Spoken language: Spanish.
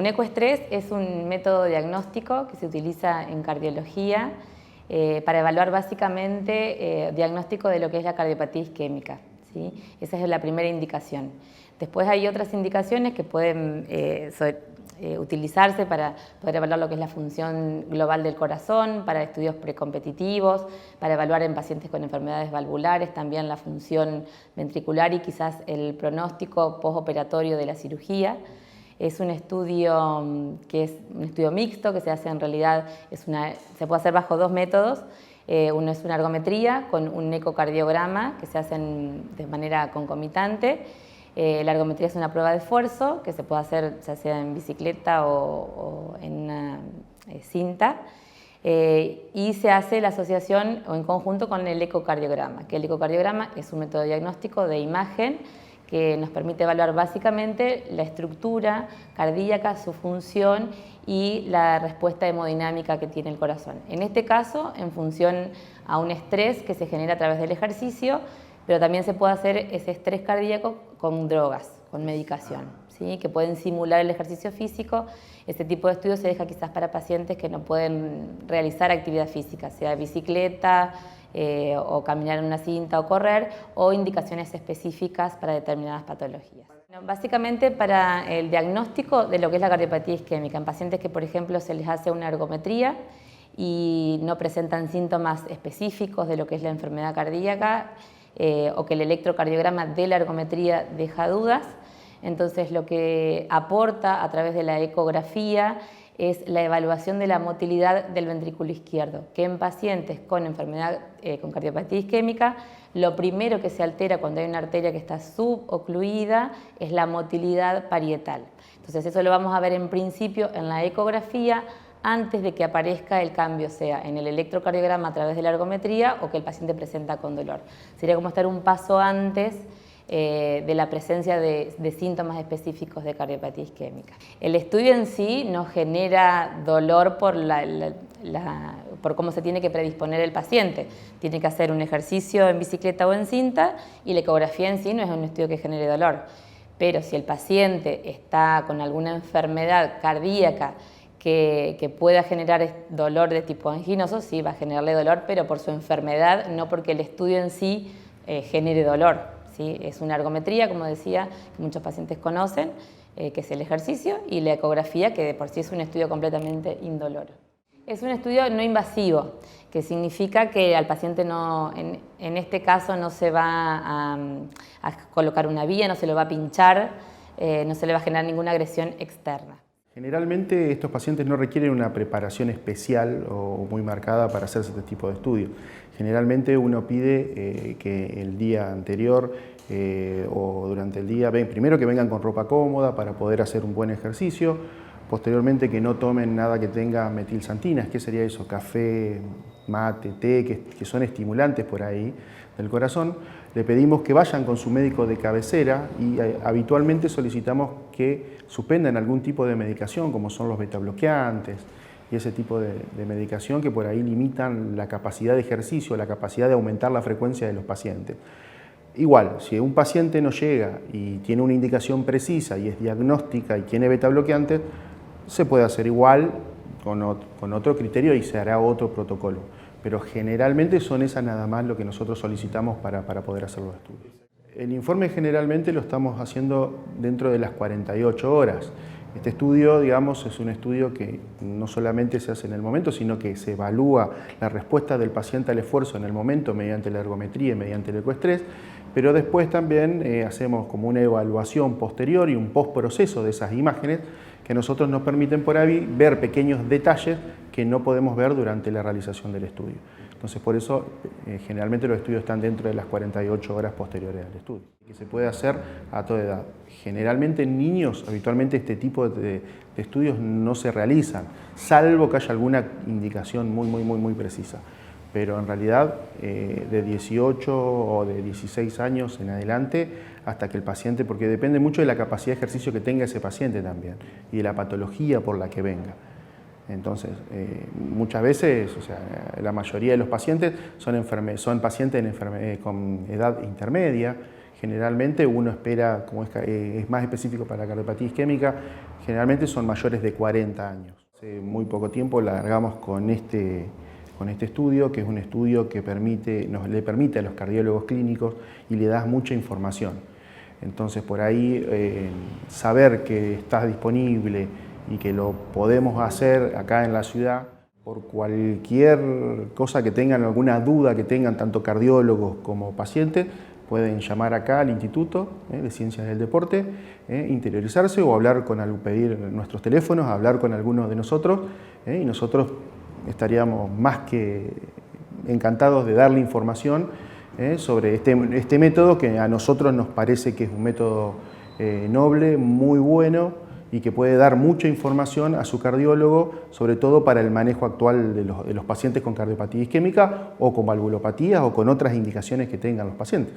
un ecoestrés es un método diagnóstico que se utiliza en cardiología para evaluar básicamente diagnóstico de lo que es la cardiopatía isquémica, ¿sí? Esa es la primera indicación. Después hay otras indicaciones que pueden utilizarse para poder evaluar lo que es la función global del corazón, para estudios precompetitivos, para evaluar en pacientes con enfermedades valvulares también la función ventricular y quizás el pronóstico postoperatorio de la cirugía. Es un estudio que es un estudio mixto, que se hace en realidad, se puede hacer bajo dos métodos. Uno es una ergometría con un ecocardiograma que se hacen de manera concomitante. La ergometría es una prueba de esfuerzo que se puede hacer ya sea en bicicleta o en una cinta. Y se hace la asociación o en conjunto con el ecocardiograma, que el ecocardiograma es un método diagnóstico de imagen que nos permite evaluar básicamente la estructura cardíaca, su función y la respuesta hemodinámica que tiene el corazón. En este caso, en función a un estrés que se genera a través del ejercicio, pero también se puede hacer ese estrés cardíaco con drogas, con medicación, ¿sí? Que pueden simular el ejercicio físico. Este tipo de estudio se deja quizás para pacientes que no pueden realizar actividad física, sea bicicleta, o caminar en una cinta o correr, o indicaciones específicas para determinadas patologías. Bueno, básicamente para el diagnóstico de lo que es la cardiopatía isquémica, en pacientes que por ejemplo se les hace una ergometría y no presentan síntomas específicos de lo que es la enfermedad cardíaca, o que el electrocardiograma de la ergometría deja dudas, entonces lo que aporta a través de la ecografía es la evaluación de la motilidad del ventrículo izquierdo, que en pacientes con enfermedad, con cardiopatía isquémica, lo primero que se altera cuando hay una arteria que está subocluida es la motilidad parietal. Entonces eso lo vamos a ver en principio en la ecografía antes de que aparezca el cambio, sea en el electrocardiograma a través de la ergometría o que el paciente presenta con dolor. Sería como estar un paso antes de la presencia de síntomas específicos de cardiopatía isquémica. El estudio en sí no genera dolor por cómo se tiene que predisponer el paciente. Tiene que hacer un ejercicio en bicicleta o en cinta y la ecografía en sí no es un estudio que genere dolor. Pero si el paciente está con alguna enfermedad cardíaca que pueda generar dolor de tipo anginoso, sí va a generarle dolor, pero por su enfermedad, no porque el estudio en sí genere dolor. ¿Sí? Es una ergometría, como decía, que muchos pacientes conocen, que es el ejercicio, y la ecografía, que de por sí es un estudio completamente indoloro. Es un estudio no invasivo, que significa que al paciente en este caso no se va a colocar una vía, no se lo va a pinchar, no se le va a generar ninguna agresión externa. Generalmente estos pacientes no requieren una preparación especial o muy marcada para hacerse este tipo de estudio. Generalmente uno pide que el día anterior o durante el día, primero que vengan con ropa cómoda para poder hacer un buen ejercicio, posteriormente que no tomen nada que tenga metilsantinas, ¿qué sería eso? Café, mate, té, que son estimulantes por ahí del corazón. Le pedimos que vayan con su médico de cabecera y habitualmente solicitamos que suspendan algún tipo de medicación, como son los betabloqueantes y ese tipo de medicación que por ahí limitan la capacidad de ejercicio, la capacidad de aumentar la frecuencia de los pacientes. Igual, si un paciente no llega y tiene una indicación precisa y es diagnóstica y tiene betabloqueantes, se puede hacer igual con otro criterio y se hará otro protocolo. Pero generalmente son esas nada más lo que nosotros solicitamos para poder hacer los estudios. El informe generalmente lo estamos haciendo dentro de las 48 horas. Este estudio, digamos, es un estudio que no solamente se hace en el momento, sino que se evalúa la respuesta del paciente al esfuerzo en el momento mediante la ergometría y mediante el ecoestrés, pero después también hacemos como una evaluación posterior y un postproceso de esas imágenes que nosotros nos permiten por ahí ver pequeños detalles que no podemos ver durante la realización del estudio. Entonces, por eso, generalmente los estudios están dentro de las 48 horas posteriores al estudio. Que se puede hacer a toda edad. Generalmente en niños, habitualmente este tipo de estudios no se realizan, salvo que haya alguna indicación muy precisa. Pero en realidad, de 18 o de 16 años en adelante, hasta que el paciente, porque depende mucho de la capacidad de ejercicio que tenga ese paciente también, y de la patología por la que venga. Entonces, muchas veces, o sea, la mayoría de los pacientes son pacientes con edad intermedia. Generalmente uno espera, como es más específico para la cardiopatía isquémica, Generalmente son mayores de 40 años. Hace muy poco tiempo largamos con este estudio, que es un estudio que le permite a los cardiólogos clínicos y le da mucha información. Entonces, por ahí, saber que está disponible y que lo podemos hacer acá en la ciudad, por cualquier cosa que tengan, alguna duda que tengan, tanto cardiólogos como pacientes, pueden llamar acá al Instituto de Ciencias del Deporte, interiorizarse o pedir nuestros teléfonos, hablar con algunos de nosotros, y nosotros estaríamos más que encantados de darle información sobre este método, que a nosotros nos parece que es un método noble, muy bueno, y que puede dar mucha información a su cardiólogo, sobre todo para el manejo actual de los pacientes con cardiopatía isquémica o con valvulopatías o con otras indicaciones que tengan los pacientes.